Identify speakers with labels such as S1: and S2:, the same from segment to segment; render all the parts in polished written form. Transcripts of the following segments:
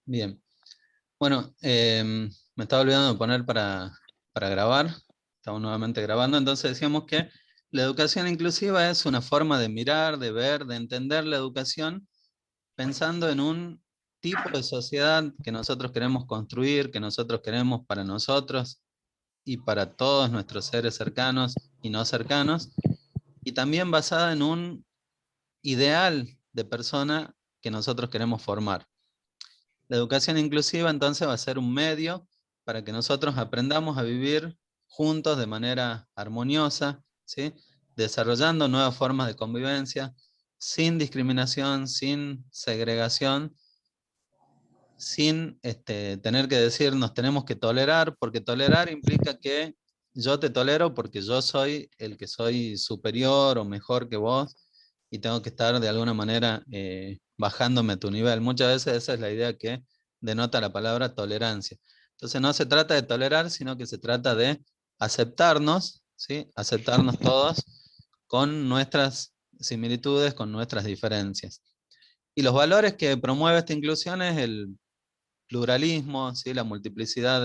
S1: Bien. Bueno, me estaba olvidando de poner para grabar. Estamos nuevamente grabando. Entonces decíamos que la educación inclusiva es una forma de mirar, de ver, de entender la educación pensando en un tipo de sociedad que nosotros queremos construir, que nosotros queremos para nosotros y para todos nuestros seres cercanos y no cercanos, y también basada en un ideal de persona que nosotros queremos formar. La educación inclusiva entonces va a ser un medio para que nosotros aprendamos a vivir juntos de manera armoniosa, ¿sí? Desarrollando nuevas formas de convivencia, sin discriminación, sin segregación, sin tener que decir nos tenemos que tolerar, porque tolerar implica que yo te tolero porque yo soy el que soy superior o mejor que vos y tengo que estar de alguna manera bajándome a tu nivel. Muchas veces esa es la idea que denota la palabra tolerancia. Entonces no se trata de tolerar, sino que se trata de aceptarnos, ¿sí? Aceptarnos todos con nuestras similitudes, con nuestras diferencias. Y los valores que promueve esta inclusión es el pluralismo, ¿sí? La multiplicidad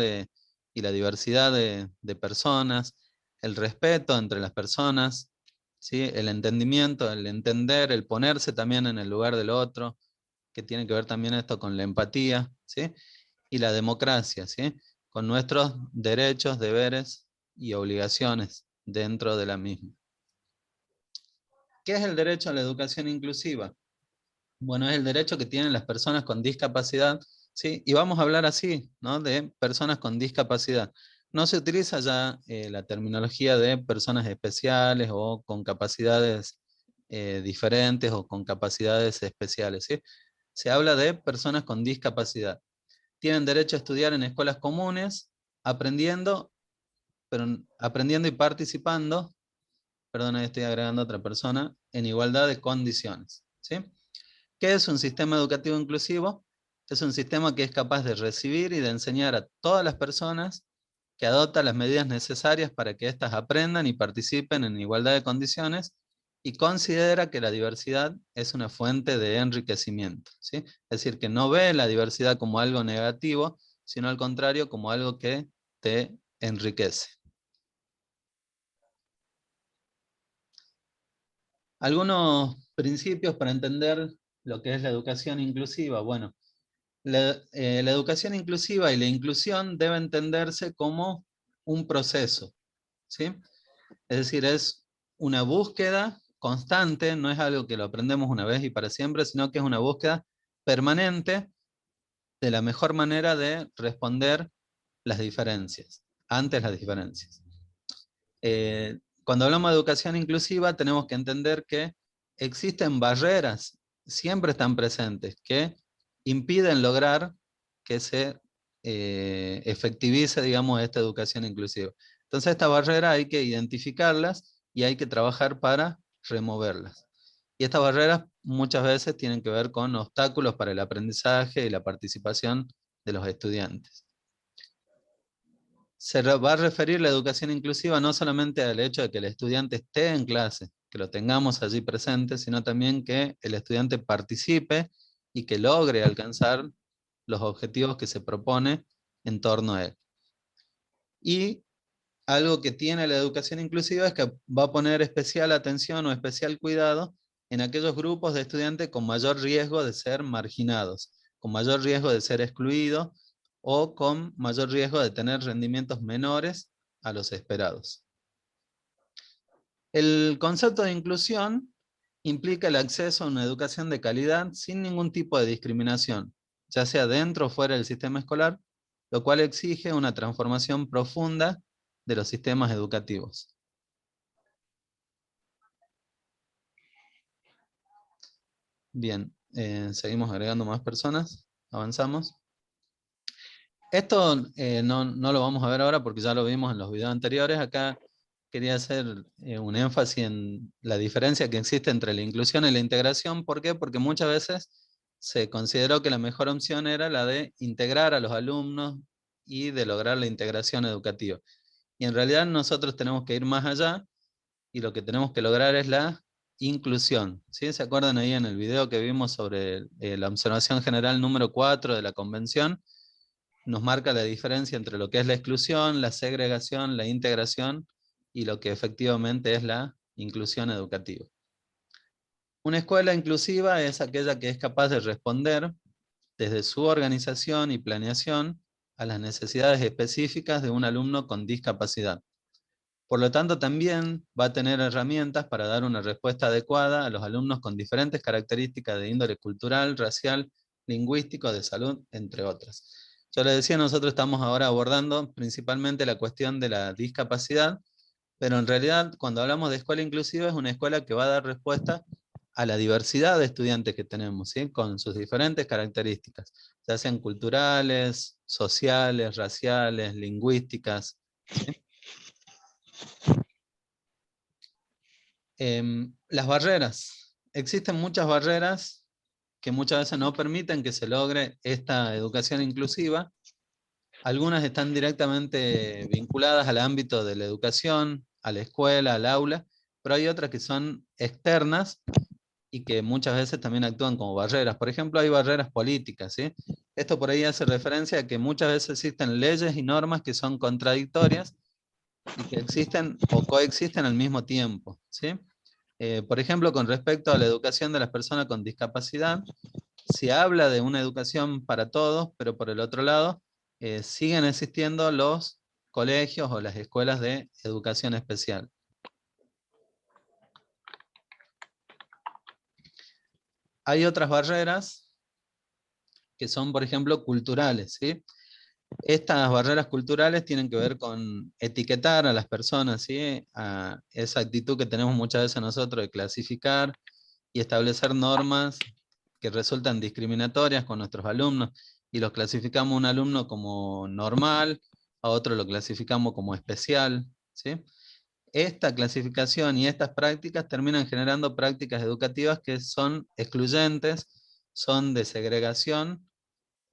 S1: y la diversidad de personas, el respeto entre las personas, ¿sí? El entendimiento, el entender, el ponerse también en el lugar del otro, que tiene que ver también esto con la empatía, ¿sí? Y la democracia, ¿sí? Con nuestros derechos, deberes y obligaciones dentro de la misma. ¿Qué es el derecho a la educación inclusiva? Bueno, es el derecho que tienen las personas con discapacidad, ¿sí? Y vamos a hablar así, ¿no? De personas con discapacidad. No se utiliza ya la terminología de personas especiales o con capacidades diferentes o con capacidades especiales, ¿sí? Se habla de personas con discapacidad. Tienen derecho a estudiar en escuelas comunes, aprendiendo, pero aprendiendo y participando, perdón, ahí estoy agregando a otra persona, en igualdad de condiciones, ¿sí? ¿Qué es un sistema educativo inclusivo? Es un sistema que es capaz de recibir y de enseñar a todas las personas, que adopta las medidas necesarias para que éstas aprendan y participen en igualdad de condiciones y considera que la diversidad es una fuente de enriquecimiento, ¿sí? Es decir, que no ve la diversidad como algo negativo, sino al contrario, como algo que te enriquece. Algunos principios para entender lo que es la educación inclusiva. Bueno, la educación inclusiva y la inclusión debe entenderse como un proceso, ¿sí? Es decir, es una búsqueda constante, no es algo que lo aprendemos una vez y para siempre, sino que es una búsqueda permanente de la mejor manera de responder las diferencias, antes las diferencias. Cuando hablamos de educación inclusiva, tenemos que entender que existen barreras, siempre están presentes, que impiden lograr que se efectivice, digamos, esta educación inclusiva. Entonces, estas barreras hay que identificarlas y hay que trabajar para removerlas. Y estas barreras muchas veces tienen que ver con obstáculos para el aprendizaje y la participación de los estudiantes. Se va a referir la educación inclusiva no solamente al hecho de que el estudiante esté en clase, que lo tengamos allí presente, sino también que el estudiante participe y que logre alcanzar los objetivos que se propone en torno a él. Y algo que tiene la educación inclusiva es que va a poner especial atención o especial cuidado en aquellos grupos de estudiantes con mayor riesgo de ser marginados, con mayor riesgo de ser excluidos o con mayor riesgo de tener rendimientos menores a los esperados. El concepto de inclusión implica el acceso a una educación de calidad sin ningún tipo de discriminación, ya sea dentro o fuera del sistema escolar, lo cual exige una transformación profunda de los sistemas educativos. Bien, seguimos agregando más personas, avanzamos. Esto no lo vamos a ver ahora porque ya lo vimos en los videos anteriores. Acá quería hacer un énfasis en la diferencia que existe entre la inclusión y la integración. ¿Por qué? Porque muchas veces se consideró que la mejor opción era la de integrar a los alumnos y de lograr la integración educativa. Y en realidad nosotros tenemos que ir más allá y lo que tenemos que lograr es la inclusión. ¿Sí? ¿Se acuerdan ahí en el video que vimos sobre la observación general número 4 de la Convención? Nos marca la diferencia entre lo que es la exclusión, la segregación, la integración y lo que efectivamente es la inclusión educativa. Una escuela inclusiva es aquella que es capaz de responder desde su organización y planeación a las necesidades específicas de un alumno con discapacidad. Por lo tanto, también va a tener herramientas para dar una respuesta adecuada a los alumnos con diferentes características de índole cultural, racial, lingüístico, de salud, entre otras. Yo les decía, nosotros estamos ahora abordando principalmente la cuestión de la discapacidad, pero en realidad cuando hablamos de escuela inclusiva es una escuela que va a dar respuesta a la diversidad de estudiantes que tenemos, ¿sí? Con sus diferentes características, ya sean culturales, sociales, raciales, lingüísticas, ¿sí? Las barreras. Existen muchas barreras que muchas veces no permiten que se logre esta educación inclusiva. Algunas están directamente vinculadas al ámbito de la educación, a la escuela, al aula, pero hay otras que son externas y que muchas veces también actúan como barreras. Por ejemplo, hay barreras políticas, ¿sí? Esto por ahí hace referencia a que muchas veces existen leyes y normas que son contradictorias y que existen o coexisten al mismo tiempo, ¿sí? Por ejemplo, con respecto a la educación de las personas con discapacidad, se habla de una educación para todos, pero por el otro lado, siguen existiendo los colegios o las escuelas de educación especial. Hay otras barreras que son, por ejemplo, culturales, ¿sí? Estas barreras culturales tienen que ver con etiquetar a las personas, ¿sí? A esa actitud que tenemos muchas veces nosotros de clasificar y establecer normas que resultan discriminatorias con nuestros alumnos y los clasificamos a un alumno como normal, a otro lo clasificamos como especial, ¿sí? Esta clasificación y estas prácticas terminan generando prácticas educativas que son excluyentes, son de segregación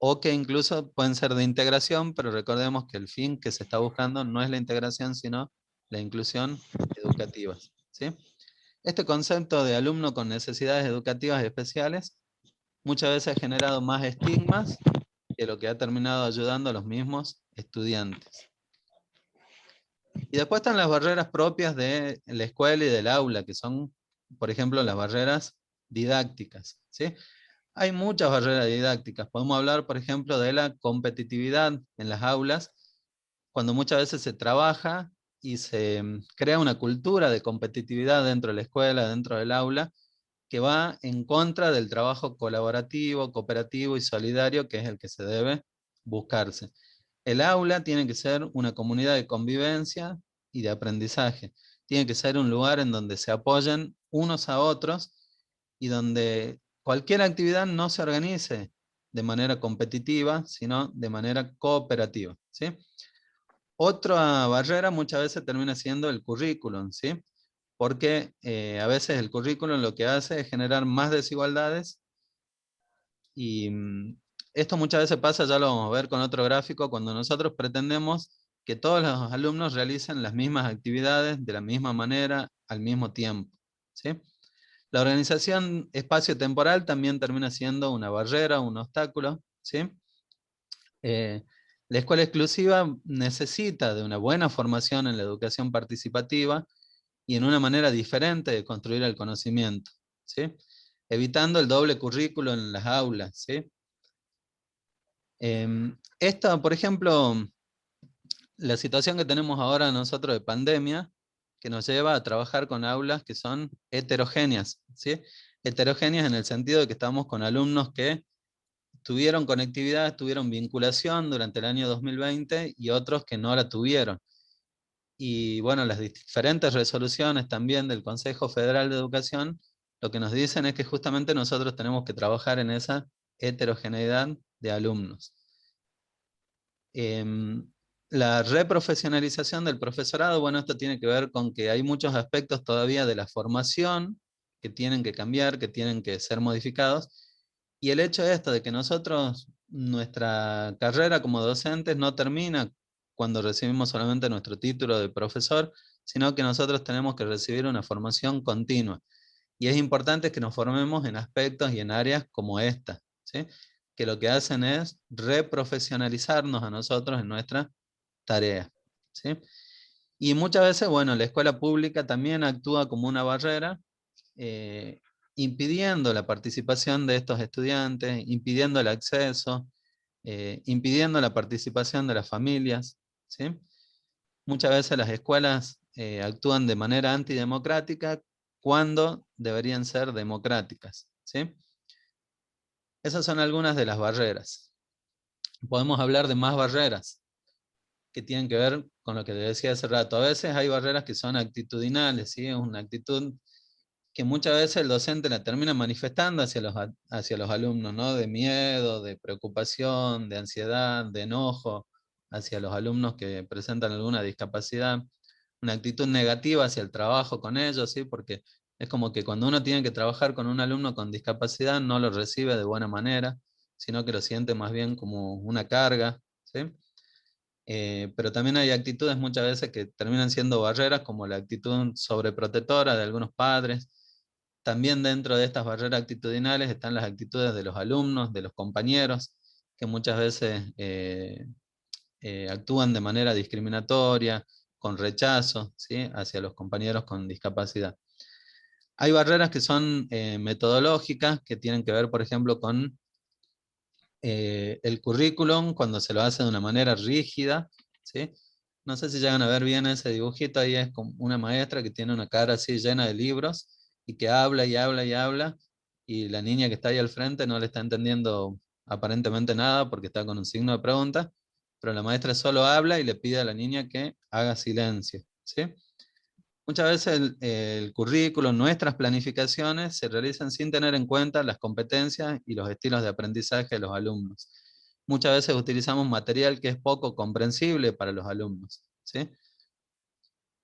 S1: o que incluso pueden ser de integración, pero recordemos que el fin que se está buscando no es la integración, sino la inclusión educativa, ¿sí? Este concepto de alumno con necesidades educativas especiales muchas veces ha generado más estigmas que lo que ha terminado ayudando a los mismos estudiantes. Y después están las barreras propias de la escuela y del aula, que son, por ejemplo, las barreras didácticas, ¿sí? Hay muchas barreras didácticas. Podemos hablar, por ejemplo, de la competitividad en las aulas, cuando muchas veces se trabaja y se crea una cultura de competitividad dentro de la escuela, dentro del aula, que va en contra del trabajo colaborativo, cooperativo y solidario, que es el que se debe buscarse. El aula tiene que ser una comunidad de convivencia y de aprendizaje. Tiene que ser un lugar en donde se apoyen unos a otros y donde cualquier actividad no se organice de manera competitiva, sino de manera cooperativa, ¿sí? Otra barrera muchas veces termina siendo el currículum, ¿sí? Porque a veces el currículum lo que hace es generar más desigualdades y esto muchas veces pasa, ya lo vamos a ver con otro gráfico, cuando nosotros pretendemos que todos los alumnos realicen las mismas actividades de la misma manera al mismo tiempo, ¿sí? La organización espacio-temporal también termina siendo una barrera, un obstáculo, ¿sí? La escuela exclusiva necesita de una buena formación en la educación participativa y en una manera diferente de construir el conocimiento, ¿sí? Evitando el doble currículo en las aulas, ¿sí? Esta, por ejemplo, la situación que tenemos ahora nosotros de pandemia, que nos lleva a trabajar con aulas que son heterogéneas, ¿sí? Heterogéneas en el sentido de que estamos con alumnos que tuvieron conectividad, tuvieron vinculación durante el año 2020 y otros que no la tuvieron. Y bueno, las diferentes resoluciones también del Consejo Federal de Educación lo que nos dicen es que justamente nosotros tenemos que trabajar en esa heterogeneidad de alumnos. La reprofesionalización del profesorado, bueno, esto tiene que ver con que hay muchos aspectos todavía de la formación que tienen que cambiar, que tienen que ser modificados, y el hecho de esto, de que nosotros, nuestra carrera como docentes no termina cuando recibimos solamente nuestro título de profesor, sino que nosotros tenemos que recibir una formación continua. Y es importante que nos formemos en aspectos y en áreas como esta, ¿sí? Que lo que hacen es reprofesionalizarnos a nosotros en nuestra tarea, ¿sí? Y muchas veces, bueno, la escuela pública también actúa como una barrera, eh, impidiendo la participación de estos estudiantes, impidiendo el acceso, impidiendo la participación de las familias, ¿sí? Muchas veces las escuelas actúan de manera antidemocrática cuando deberían ser democráticas, ¿sí? Esas son algunas de las barreras. Podemos hablar de más barreras que tienen que ver con lo que te decía hace rato. A veces hay barreras que son actitudinales, ¿sí? Es una actitud que muchas veces el docente la termina manifestando hacia los alumnos, ¿no? De miedo, de preocupación, de ansiedad, de enojo hacia los alumnos que presentan alguna discapacidad, una actitud negativa hacia el trabajo con ellos, ¿sí? Porque es como que cuando uno tiene que trabajar con un alumno con discapacidad no lo recibe de buena manera, sino que lo siente más bien como una carga, ¿sí? Pero también hay actitudes muchas veces que terminan siendo barreras, como la actitud sobreprotectora de algunos padres. También dentro de estas barreras actitudinales están las actitudes de los alumnos, de los compañeros, que muchas veces actúan de manera discriminatoria, con rechazo, ¿sí? Hacia los compañeros con discapacidad. Hay barreras que son metodológicas, que tienen que ver, por ejemplo, con el currículum cuando se lo hace de una manera rígida, ¿sí? No sé si llegan a ver bien ese dibujito, ahí es como una maestra que tiene una cara así llena de libros y que habla y habla y habla, y la niña que está ahí al frente no le está entendiendo aparentemente nada porque está con un signo de pregunta, pero la maestra solo habla y le pide a la niña que haga silencio, ¿sí? Muchas veces el currículo, nuestras planificaciones se realizan sin tener en cuenta las competencias y los estilos de aprendizaje de los alumnos. Muchas veces utilizamos material que es poco comprensible para los alumnos, ¿sí?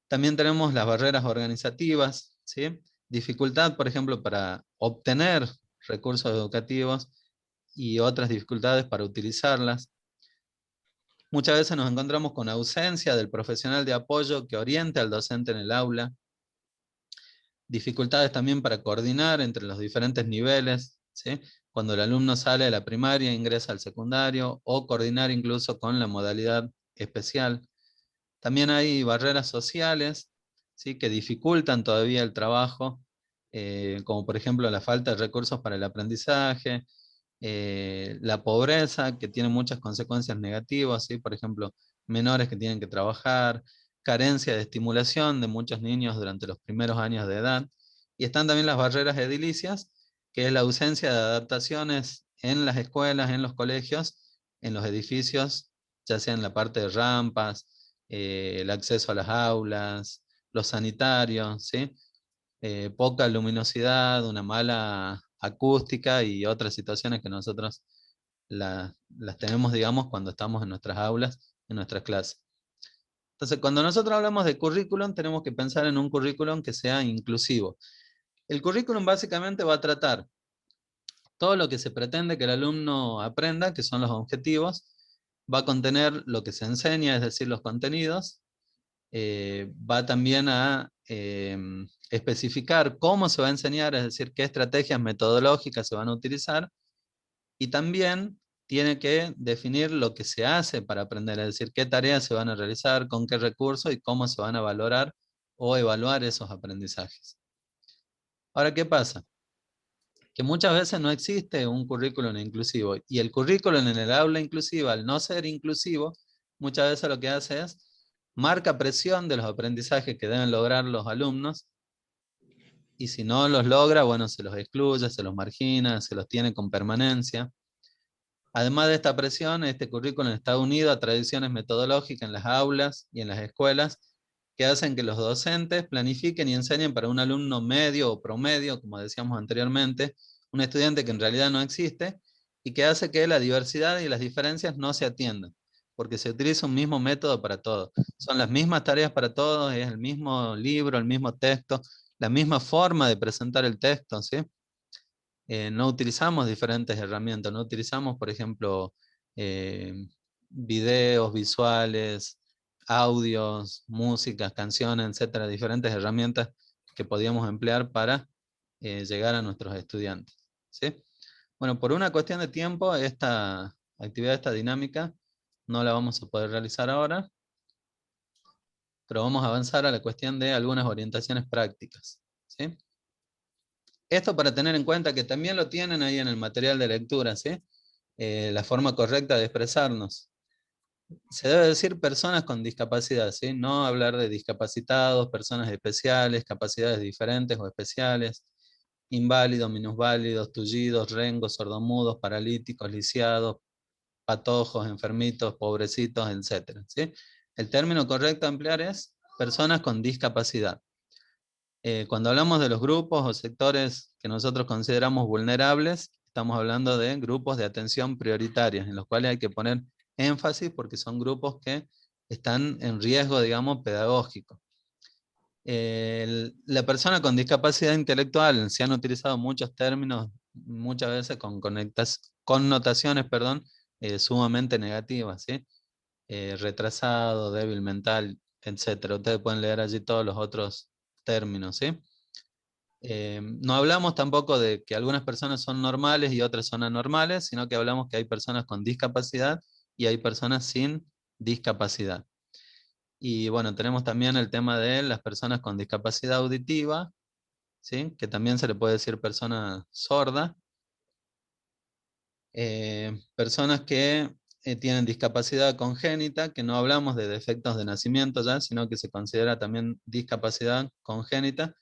S1: También tenemos las barreras organizativas, ¿sí? Dificultad, por ejemplo, para obtener recursos educativos y otras dificultades para utilizarlas. Muchas veces nos encontramos con ausencia del profesional de apoyo que oriente al docente en el aula. Dificultades también para coordinar entre los diferentes niveles, ¿sí? Cuando el alumno sale de la primaria, ingresa al secundario, o coordinar incluso con la modalidad especial. También hay barreras sociales, ¿sí? Que dificultan todavía el trabajo, como por ejemplo la falta de recursos para el aprendizaje, la pobreza, que tiene muchas consecuencias negativas, ¿sí? Por ejemplo, menores que tienen que trabajar, carencia de estimulación de muchos niños durante los primeros años de edad, y están también las barreras edilicias, que es la ausencia de adaptaciones en las escuelas, en los colegios, en los edificios, ya sea en la parte de rampas, el acceso a las aulas, los sanitarios, ¿sí? Poca luminosidad, una mala acústica y otras situaciones que nosotros las tenemos, digamos, cuando estamos en nuestras aulas, en nuestras clases. Entonces, cuando nosotros hablamos de currículum, tenemos que pensar en un currículum que sea inclusivo. El currículum básicamente va a tratar todo lo que se pretende que el alumno aprenda, que son los objetivos, va a contener lo que se enseña, es decir, los contenidos, va también a especificar cómo se va a enseñar, es decir, qué estrategias metodológicas se van a utilizar, y también tiene que definir lo que se hace para aprender, es decir, qué tareas se van a realizar, con qué recursos y cómo se van a valorar o evaluar esos aprendizajes. Ahora, ¿qué pasa? Que muchas veces no existe un currículum inclusivo, y el currículum en el aula inclusiva, al no ser inclusivo, muchas veces lo que hace es marca presión de los aprendizajes que deben lograr los alumnos, y si no los logra, bueno, se los excluye, se los margina, se los tiene con permanencia. Además de esta presión, este currículum está unido a tradiciones metodológicas en las aulas y en las escuelas que hacen que los docentes planifiquen y enseñen para un alumno medio o promedio, como decíamos anteriormente, un estudiante que en realidad no existe, y que hace que la diversidad y las diferencias no se atiendan, porque se utiliza un mismo método para todos. Son las mismas tareas para todos, es el mismo libro, el mismo texto, la misma forma de presentar el texto, ¿sí? No utilizamos diferentes herramientas, no utilizamos, por ejemplo, eh, videos, visuales, audios, músicas, canciones, etcétera, diferentes herramientas que podíamos emplear para llegar a nuestros estudiantes, ¿sí? Bueno, por una cuestión de tiempo, esta actividad, esta dinámica, no la vamos a poder realizar ahora, pero vamos a avanzar a la cuestión de algunas orientaciones prácticas, ¿sí? Esto para tener en cuenta que también lo tienen ahí en el material de lectura, ¿sí? La forma correcta de expresarnos. Se debe decir personas con discapacidad, ¿sí? No hablar de discapacitados, personas especiales, capacidades diferentes o especiales, inválidos, minusválidos, tullidos, rengos, sordomudos, paralíticos, lisiados, patojos, enfermitos, pobrecitos, etc., ¿sí? El término correcto a emplear es personas con discapacidad. Cuando hablamos de los grupos o sectores que nosotros consideramos vulnerables, estamos hablando de grupos de atención prioritarias, en los cuales hay que poner énfasis porque son grupos que están en riesgo, digamos, pedagógico. La persona con discapacidad intelectual, se han utilizado muchos términos, muchas veces con connotaciones, perdón, sumamente negativas, ¿sí? Retrasado, débil mental, etc. Ustedes pueden leer allí todos los otros términos, ¿sí? No hablamos tampoco de que algunas personas son normales y otras son anormales, sino que hablamos que hay personas con discapacidad y hay personas sin discapacidad. Y bueno, tenemos también el tema de las personas con discapacidad auditiva, ¿sí? Que también se le puede decir persona sorda. Personas que tienen discapacidad congénita, que no hablamos de defectos de nacimiento ya, sino que se considera también discapacidad congénita.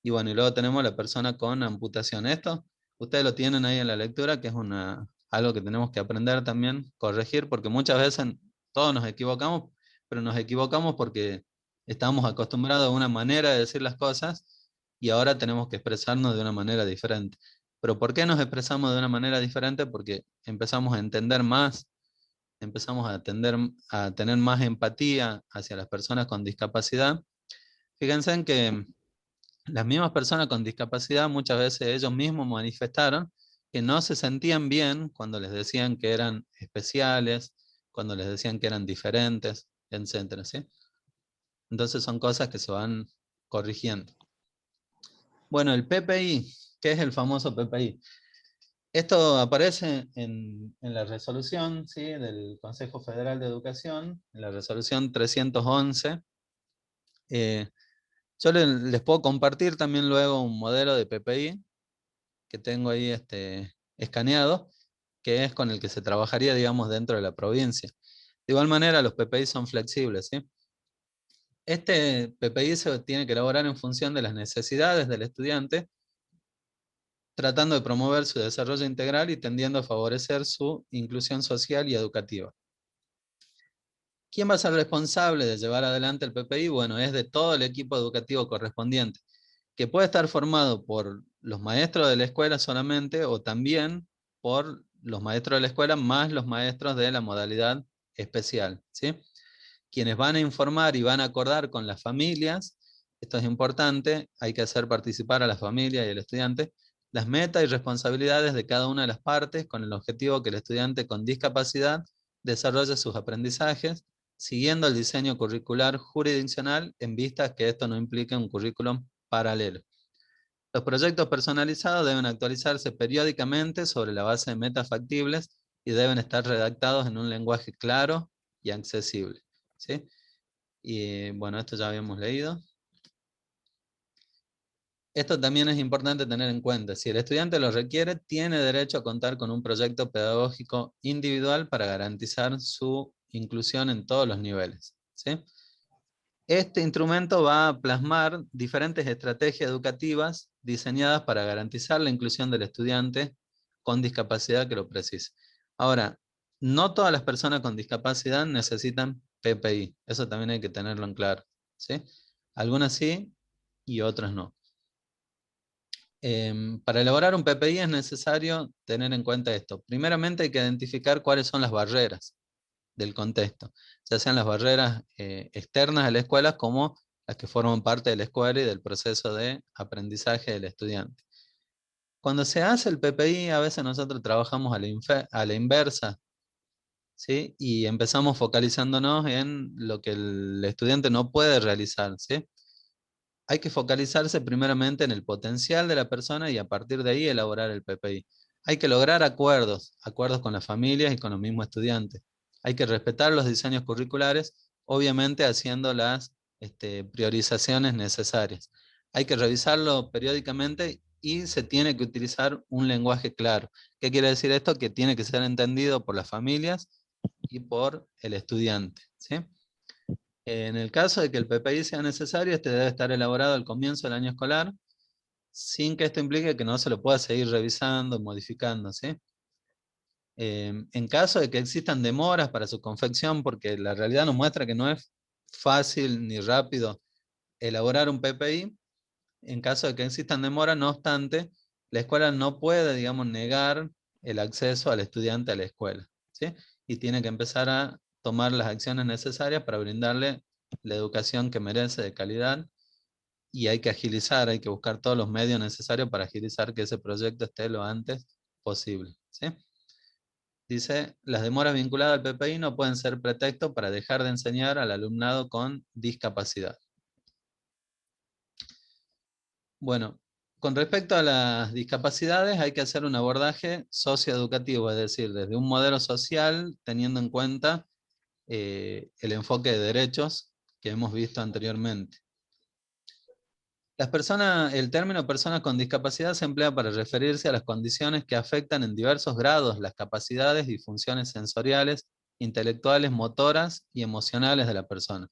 S1: Y bueno, y luego tenemos la persona con amputación. Esto, ustedes lo tienen ahí en la lectura, que es algo que tenemos que aprender también, corregir, porque muchas veces todos nos equivocamos, pero nos equivocamos porque estamos acostumbrados a una manera de decir las cosas y ahora tenemos que expresarnos de una manera diferente. Pero ¿por qué nos expresamos de una manera diferente? Porque empezamos a entender más, empezamos a tener más empatía hacia las personas con discapacidad. Fíjense en que las mismas personas con discapacidad muchas veces ellos mismos manifestaron que no se sentían bien cuando les decían que eran especiales, cuando les decían que eran diferentes, etcétera, ¿sí? Entonces son cosas que se van corrigiendo. Bueno, el PPI, ¿qué es el famoso PPI? Esto aparece en la resolución, ¿sí? Del Consejo Federal de Educación, en la resolución 311. Yo les puedo compartir también luego un modelo de PPI que tengo ahí escaneado, que es con el que se trabajaría, digamos, dentro de la provincia. De igual manera, los PPI son flexibles, ¿sí? Este PPI se tiene que elaborar en función de las necesidades del estudiante, tratando de promover su desarrollo integral y tendiendo a favorecer su inclusión social y educativa. ¿Quién va a ser responsable de llevar adelante el PPI? Bueno, es de todo el equipo educativo correspondiente, que puede estar formado por los maestros de la escuela solamente o también por los maestros de la escuela más los maestros de la modalidad especial, ¿sí? Quienes van a informar y van a acordar con las familias, esto es importante, hay que hacer participar a la familia y al estudiante, las metas y responsabilidades de cada una de las partes con el objetivo que el estudiante con discapacidad desarrolle sus aprendizajes, siguiendo el diseño curricular jurisdiccional en vista que esto no implique un currículum paralelo. Los proyectos personalizados deben actualizarse periódicamente sobre la base de metas factibles y deben estar redactados en un lenguaje claro y accesible, ¿sí? Y bueno, esto ya habíamos leído. Esto también es importante tener en cuenta. Si el estudiante lo requiere, tiene derecho a contar con un proyecto pedagógico individual para garantizar su inclusión en todos los niveles, ¿sí? Este instrumento va a plasmar diferentes estrategias educativas diseñadas para garantizar la inclusión del estudiante con discapacidad que lo precise. Ahora, no todas las personas con discapacidad necesitan PPI. Eso también hay que tenerlo en claro, ¿sí? Algunas sí y otras no. Para elaborar un PPI es necesario tener en cuenta esto. Primeramente hay que identificar cuáles son las barreras del contexto, ya sean las barreras externas a la escuela como las que forman parte de la escuela y del proceso de aprendizaje del estudiante. Cuando se hace el PPI, a veces nosotros trabajamos a la inversa, ¿sí? Y empezamos focalizándonos en lo que el estudiante no puede realizar, ¿sí? hay que focalizarse primeramente en el potencial de la persona y a partir de ahí elaborar el PPI. Hay que lograr acuerdos con las familias y con los mismos estudiantes. Hay que respetar los diseños curriculares, obviamente haciendo las priorizaciones necesarias. Hay que revisarlo periódicamente y se tiene que utilizar un lenguaje claro. ¿Qué quiere decir esto? Que tiene que ser entendido por las familias y por el estudiante, ¿sí? En el caso de que el PPI sea necesario, este debe estar elaborado al comienzo del año escolar, sin que esto implique que no se lo pueda seguir revisando, modificando, ¿sí? En caso de que existan demoras para su confección, porque la realidad nos muestra que no es fácil ni rápido elaborar un PPI, en caso de que existan demoras, no obstante, la escuela no puede, digamos, negar el acceso al estudiante a la escuela, ¿sí? Y tiene que empezar a tomar las acciones necesarias para brindarle la educación que merece de calidad, y hay que agilizar, hay que buscar todos los medios necesarios para agilizar que ese proyecto esté lo antes posible, ¿sí? Dice, las demoras vinculadas al PPI no pueden ser pretexto para dejar de enseñar al alumnado con discapacidad. Bueno, con respecto a las discapacidades hay que hacer un abordaje socioeducativo, es decir, desde un modelo social teniendo en cuenta el enfoque de derechos que hemos visto anteriormente. El término personas con discapacidad se emplea para referirse a las condiciones que afectan en diversos grados las capacidades y funciones sensoriales, intelectuales, motoras y emocionales de la persona.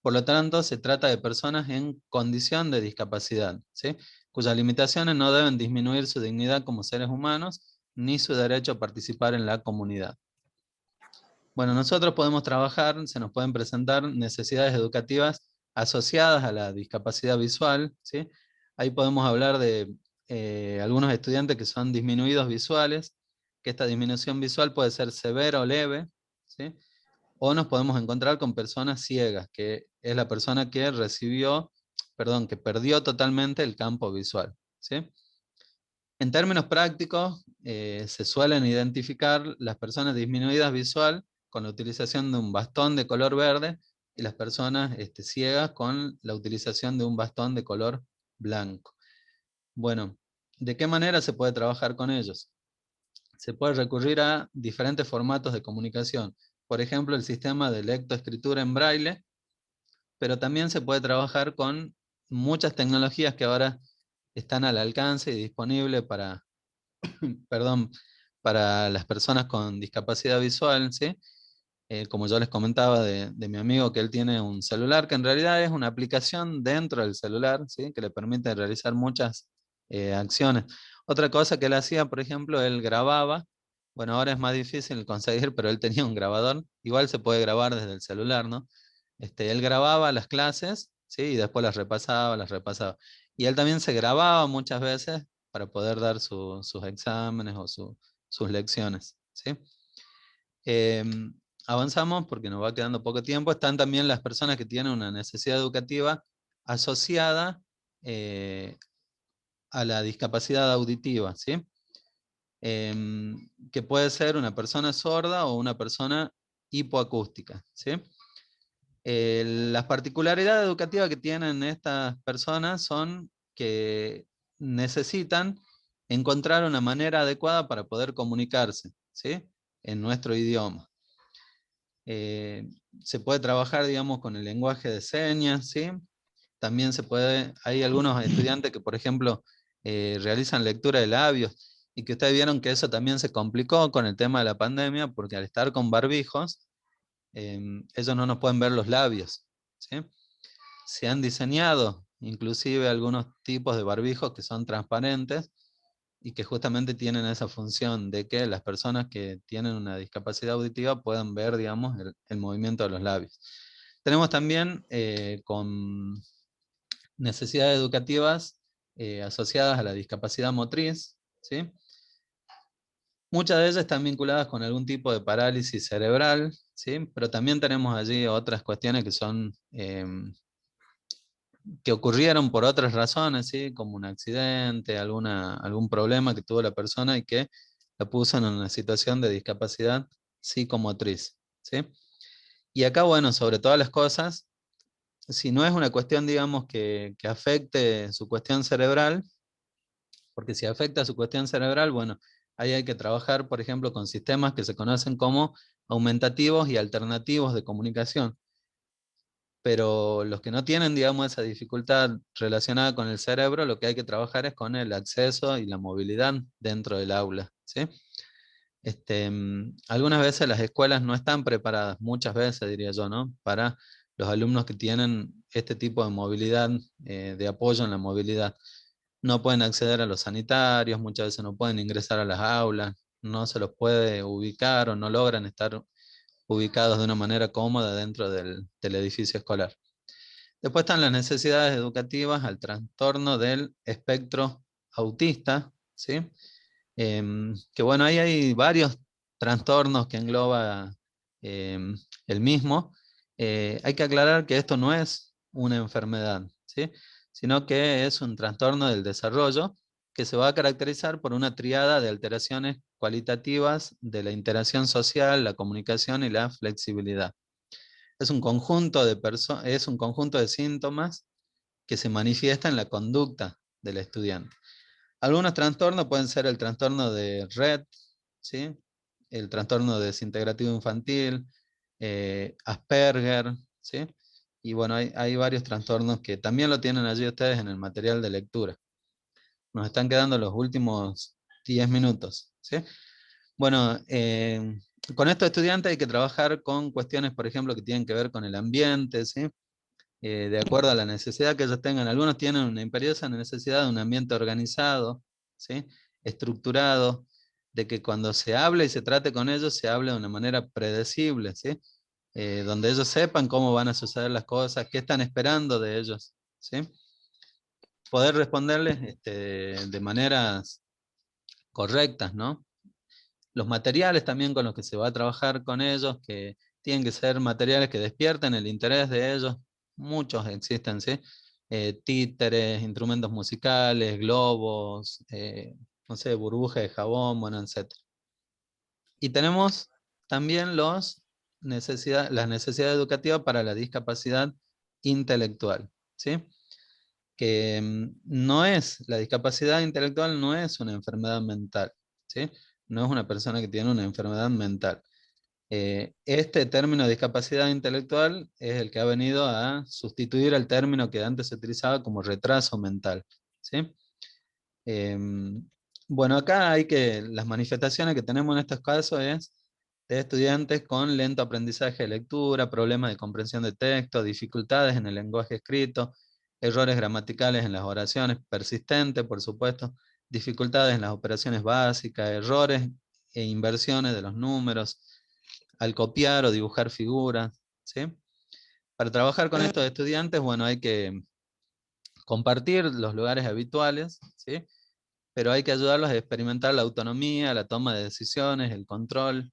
S1: Por lo tanto, se trata de personas en condición de discapacidad, ¿sí? Cuyas limitaciones no deben disminuir su dignidad como seres humanos, ni su derecho a participar en la comunidad. Bueno, nosotros podemos trabajar, se nos pueden presentar necesidades educativas asociadas a la discapacidad visual, ¿sí? Ahí podemos hablar de algunos estudiantes que son disminuidos visuales, que esta disminución visual puede ser severa o leve, ¿sí? O nos podemos encontrar con personas ciegas, que es la persona que que perdió totalmente el campo visual, ¿sí? En términos prácticos, se suelen identificar las personas disminuidas visual con la utilización de un bastón de color verde y las personas ciegas con la utilización de un bastón de color blanco. Bueno, ¿de qué manera se puede trabajar con ellos? Se puede recurrir a diferentes formatos de comunicación. Por ejemplo, el sistema de lectoescritura en braille, pero también se puede trabajar con muchas tecnologías que ahora están al alcance y disponibles perdón, para las personas con discapacidad visual, ¿sí? Como yo les comentaba de mi amigo, que él tiene un celular que en realidad es una aplicación dentro del celular, ¿sí? Que le permite realizar muchas acciones. Otra cosa que él hacía, por ejemplo, él grababa, bueno, ahora es más difícil conseguir, pero él tenía un grabador, igual se puede grabar desde el celular, ¿no? Él grababa las clases, ¿sí? Y después las repasaba, las repasaba. Y él también se grababa muchas veces para poder dar sus exámenes o sus lecciones, ¿sí? Avanzamos porque nos va quedando poco tiempo. Están también las personas que tienen una necesidad educativa asociada a la discapacidad auditiva, ¿sí? Que puede ser una persona sorda o una persona hipoacústica, ¿sí? Las particularidades educativas que tienen estas personas son que necesitan encontrar una manera adecuada para poder comunicarse, ¿sí? En nuestro idioma. Eh, Se puede trabajar, digamos, con el lenguaje de señas, ¿sí? También hay algunos estudiantes que, por ejemplo, realizan lectura de labios, y que ustedes vieron que eso también se complicó con el tema de la pandemia, porque al estar con barbijos, ellos no nos pueden ver los labios, ¿sí? Se han diseñado inclusive algunos tipos de barbijos que son transparentes y que justamente tienen esa función de que las personas que tienen una discapacidad auditiva puedan ver, digamos, el movimiento de los labios. Tenemos también con necesidades educativas asociadas a la discapacidad motriz, ¿sí? Muchas de ellas están vinculadas con algún tipo de parálisis cerebral, ¿sí? Pero también tenemos allí otras cuestiones que son que ocurrieron por otras razones, ¿sí? Como un accidente, algún problema que tuvo la persona y que la puso en una situación de discapacidad psicomotriz, ¿sí? Y acá, bueno, sobre todas las cosas, si no es una cuestión, digamos, que afecte su cuestión cerebral, porque si afecta su cuestión cerebral, bueno, ahí hay que trabajar, por ejemplo, con sistemas que se conocen como aumentativos y alternativos de comunicación. Pero los que no tienen, digamos, esa dificultad relacionada con el cerebro, lo que hay que trabajar es con el acceso y la movilidad dentro del aula, ¿sí? Algunas veces las escuelas no están preparadas, muchas veces diría yo, ¿no? Para los alumnos que tienen este tipo de movilidad, de apoyo en la movilidad. No pueden acceder a los sanitarios, muchas veces no pueden ingresar a las aulas, no se los puede ubicar o no logran estar ubicados de una manera cómoda dentro del edificio escolar. Después están las necesidades educativas al trastorno del espectro autista, ¿sí? Que bueno, ahí hay varios trastornos que engloba el mismo. Hay que aclarar que esto no es una enfermedad, ¿sí? Sino que es un trastorno del desarrollo que se va a caracterizar por una triada de alteraciones cualitativas de la interacción social, la comunicación y la flexibilidad. Es un conjunto de síntomas que se manifiesta en la conducta del estudiante. Algunos trastornos pueden ser el trastorno de Rett, ¿sí? El trastorno desintegrativo infantil, Asperger, ¿sí? Y bueno, hay varios trastornos que también lo tienen allí ustedes en el material de lectura. Nos están quedando los últimos 10 minutos, ¿sí? Bueno, con estos estudiantes hay que trabajar con cuestiones, por ejemplo, que tienen que ver con el ambiente, ¿sí? De acuerdo a la necesidad que ellos tengan. Algunos tienen una imperiosa necesidad de un ambiente organizado, ¿sí? Estructurado, de que cuando se hable y se trate con ellos, se hable de una manera predecible, ¿sí? Donde ellos sepan cómo van a suceder las cosas, qué están esperando de ellos, ¿sí? Poder responderles de maneras correctas, ¿no? Los materiales también con los que se va a trabajar con ellos, que tienen que ser materiales que despierten el interés de ellos. Muchos existen, ¿sí? Títeres, instrumentos musicales, globos, no sé, burbujas de jabón, bueno, etc. Y tenemos también las necesidades educativas para la discapacidad intelectual, ¿sí? Que la discapacidad intelectual no es una enfermedad mental, ¿sí? No es una persona que tiene una enfermedad mental. Este término de discapacidad intelectual es el que ha venido a sustituir el término que antes se utilizaba como retraso mental, ¿sí? Bueno, acá las manifestaciones que tenemos en estos casos es de estudiantes con lento aprendizaje de lectura, problemas de comprensión de texto, dificultades en el lenguaje escrito, errores gramaticales en las oraciones, persistentes, por supuesto, dificultades en las operaciones básicas, errores e inversiones de los números, al copiar o dibujar figuras, ¿sí? Para trabajar con estos estudiantes, bueno, hay que compartir los lugares habituales, ¿sí? Pero hay que ayudarlos a experimentar la autonomía, la toma de decisiones, el control.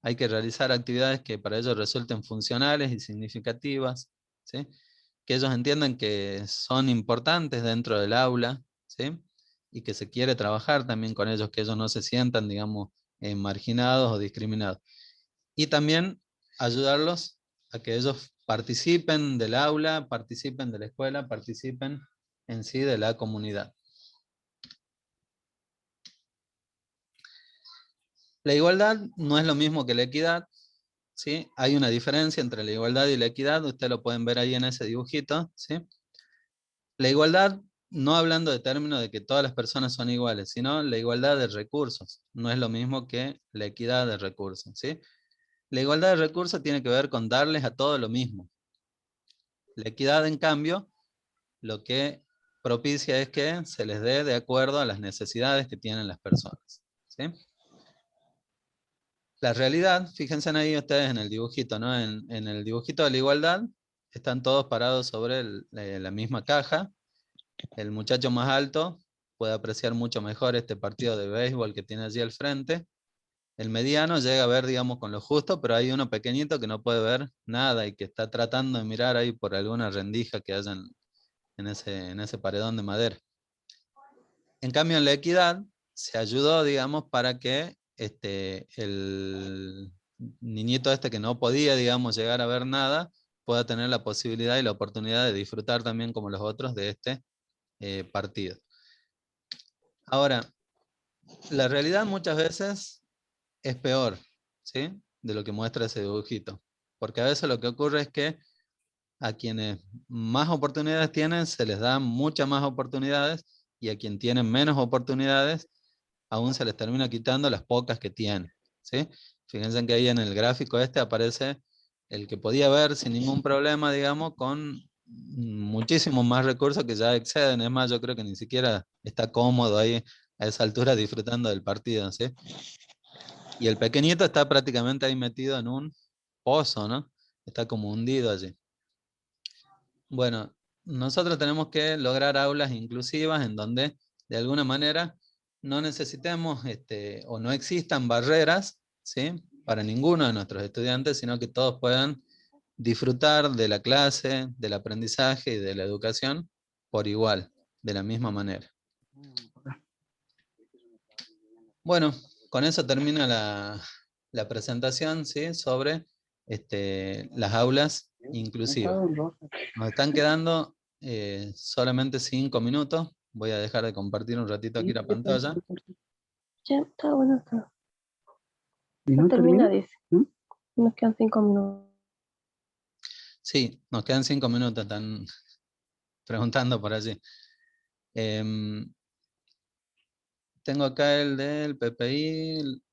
S1: Hay que realizar actividades que para ellos resulten funcionales y significativas, ¿sí? Que ellos entiendan que son importantes dentro del aula, ¿sí? Y que se quiere trabajar también con ellos, que ellos no se sientan, digamos, marginados o discriminados. Y también ayudarlos a que ellos participen del aula, participen de la escuela, participen en sí de la comunidad. La igualdad no es lo mismo que la equidad, ¿sí? Hay una diferencia entre la igualdad y la equidad, ustedes lo pueden ver ahí en ese dibujito, ¿sí? La igualdad, no hablando de términos de que todas las personas son iguales, sino la igualdad de recursos, no es lo mismo que la equidad de recursos, ¿sí? La igualdad de recursos tiene que ver con darles a todos lo mismo. La equidad, en cambio, lo que propicia es que se les dé de acuerdo a las necesidades que tienen las personas, ¿sí? La realidad, fíjense ahí ustedes en el dibujito, ¿no? En el dibujito de la igualdad están todos parados sobre la misma caja. El muchacho más alto puede apreciar mucho mejor este partido de béisbol que tiene allí al frente. El mediano llega a ver, digamos, con lo justo, pero hay uno pequeñito que no puede ver nada y que está tratando de mirar ahí por alguna rendija que haya en ese paredón de madera. En cambio, en la equidad se ayudó, digamos, para que el niñito este que no podía, digamos, llegar a ver nada, pueda tener la posibilidad y la oportunidad de disfrutar también como los otros de este partido. Ahora, la realidad muchas veces es peor, ¿sí? De lo que muestra ese dibujito. Porque a veces lo que ocurre es que a quienes más oportunidades tienen, se les dan muchas más oportunidades, y a quien tienen menos oportunidades, aún se les termina quitando las pocas que tienen, ¿sí? Fíjense que ahí en el gráfico este aparece el que podía ver sin ningún problema, digamos, con muchísimos más recursos que ya exceden. Es más, yo creo que ni siquiera está cómodo ahí a esa altura disfrutando del partido, ¿sí? Y el pequeñito está prácticamente ahí metido en un pozo, ¿no? Está como hundido allí. Bueno, nosotros tenemos que lograr aulas inclusivas en donde de alguna manera no necesitemos o no existan barreras, ¿sí? Para ninguno de nuestros estudiantes, sino que todos puedan disfrutar de la clase, del aprendizaje y de la educación por igual, de la misma manera. Bueno, con eso termina la presentación, ¿sí? Sobre las aulas inclusivas. Nos están quedando solamente 5 minutos. Voy a dejar de compartir un ratito aquí la pantalla.
S2: Ya, está bueno, está.
S3: ¿Y
S2: No
S3: no
S2: termina,
S3: termina?
S2: dice. Nos quedan 5 minutos.
S1: Sí, nos quedan 5 minutos, están preguntando por allí. Tengo acá el del PPI.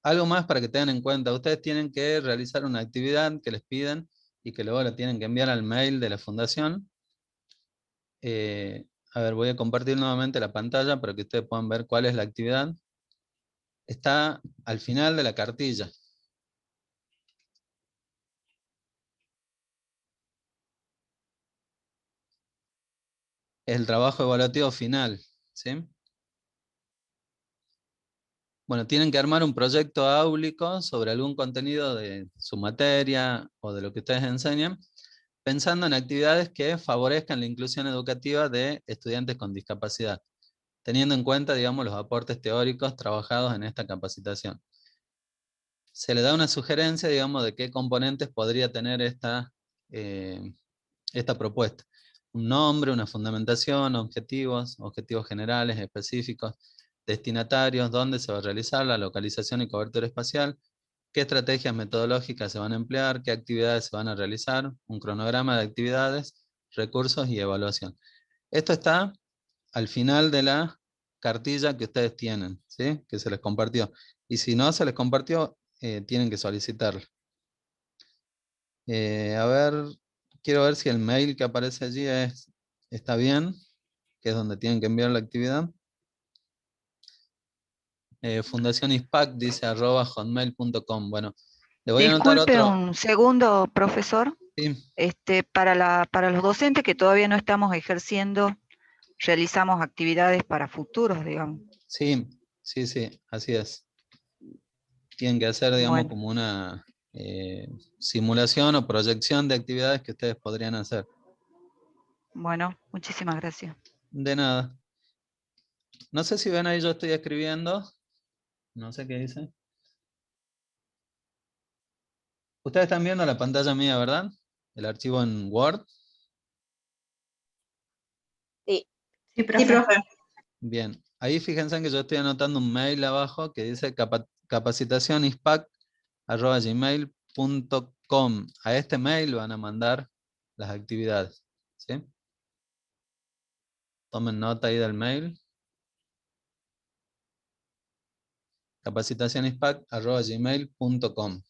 S1: Algo más para que tengan en cuenta. Ustedes tienen que realizar una actividad que les piden y que luego la tienen que enviar al mail de la fundación. A ver, voy a compartir nuevamente la pantalla para que ustedes puedan ver cuál es la actividad. Está al final de la cartilla. Es el trabajo evaluativo final, ¿sí? Bueno, tienen que armar un proyecto áulico sobre algún contenido de su materia o de lo que ustedes enseñan, pensando en actividades que favorezcan la inclusión educativa de estudiantes con discapacidad, teniendo en cuenta, digamos, los aportes teóricos trabajados en esta capacitación. Se le da una sugerencia, digamos, de qué componentes podría tener esta propuesta. Un nombre, una fundamentación, objetivos generales, específicos, destinatarios, dónde se va a realizar, la localización y cobertura espacial, qué estrategias metodológicas se van a emplear, qué actividades se van a realizar, un cronograma de actividades, recursos y evaluación. Esto está al final de la cartilla que ustedes tienen, ¿sí? Que se les compartió. Y si no se les compartió, tienen que solicitarlo. A ver, quiero ver si el mail que aparece allí está bien, que es donde tienen que enviar la actividad. Fundación ISPAC dice @hotmail.com. Bueno, le voy a anotar
S4: Disculpe
S1: otro.
S4: un segundo, profesor.
S1: Sí,
S4: Para los docentes que todavía no estamos ejerciendo, realizamos actividades para futuros, digamos.
S1: sí, sí, sí, así es. Tienen que hacer, digamos,
S4: Bueno,
S1: como una simulación o proyección de actividades que ustedes podrían hacer.
S4: bueno, muchísimas gracias.
S1: De nada. No sé si ven ahí, yo estoy escribiendo. No sé qué dice. Ustedes están viendo la pantalla mía, ¿verdad? El archivo en Word.
S2: Sí.
S5: Sí, profe.
S1: Bien. Ahí fíjense que yo estoy anotando un mail abajo que dice capacitacionispac@gmail.com. A este mail van a mandar las actividades, ¿sí? Tomen nota ahí del mail. capacitacionispac@gmail.com.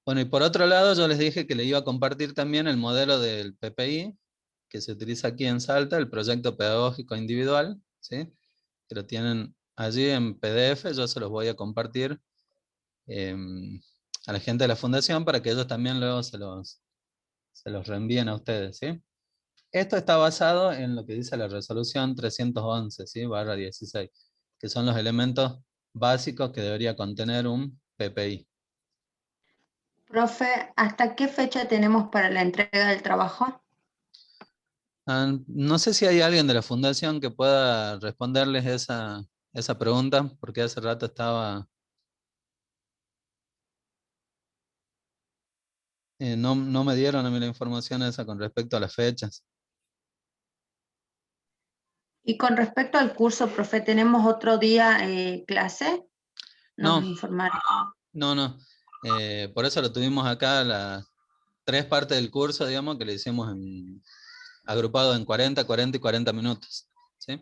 S1: Bueno, y por otro lado, yo les dije que le iba a compartir también el modelo del PPI, que se utiliza aquí en Salta, el proyecto pedagógico individual, ¿sí? Que lo tienen allí en PDF, yo se los voy a compartir a la gente de la fundación para que ellos también luego se los reenvíen a ustedes, ¿sí? Esto está basado en lo que dice la resolución 311, ¿sí? /16, que son los elementos básicos que debería contener un PPI.
S5: Profe, ¿hasta qué fecha tenemos para la entrega del trabajo?
S1: No sé si hay alguien de la fundación que pueda responderles esa esa pregunta, porque hace rato estaba... no me dieron a mí la información esa con respecto a las fechas.
S5: Y con respecto al curso, profe, ¿tenemos otro día clase?
S1: No.
S5: Nos informaron.
S1: No. Por eso lo tuvimos acá, las 3 partes del curso, digamos, que le hicimos agrupado en 40, 40 y 40 minutos. ¿Sí?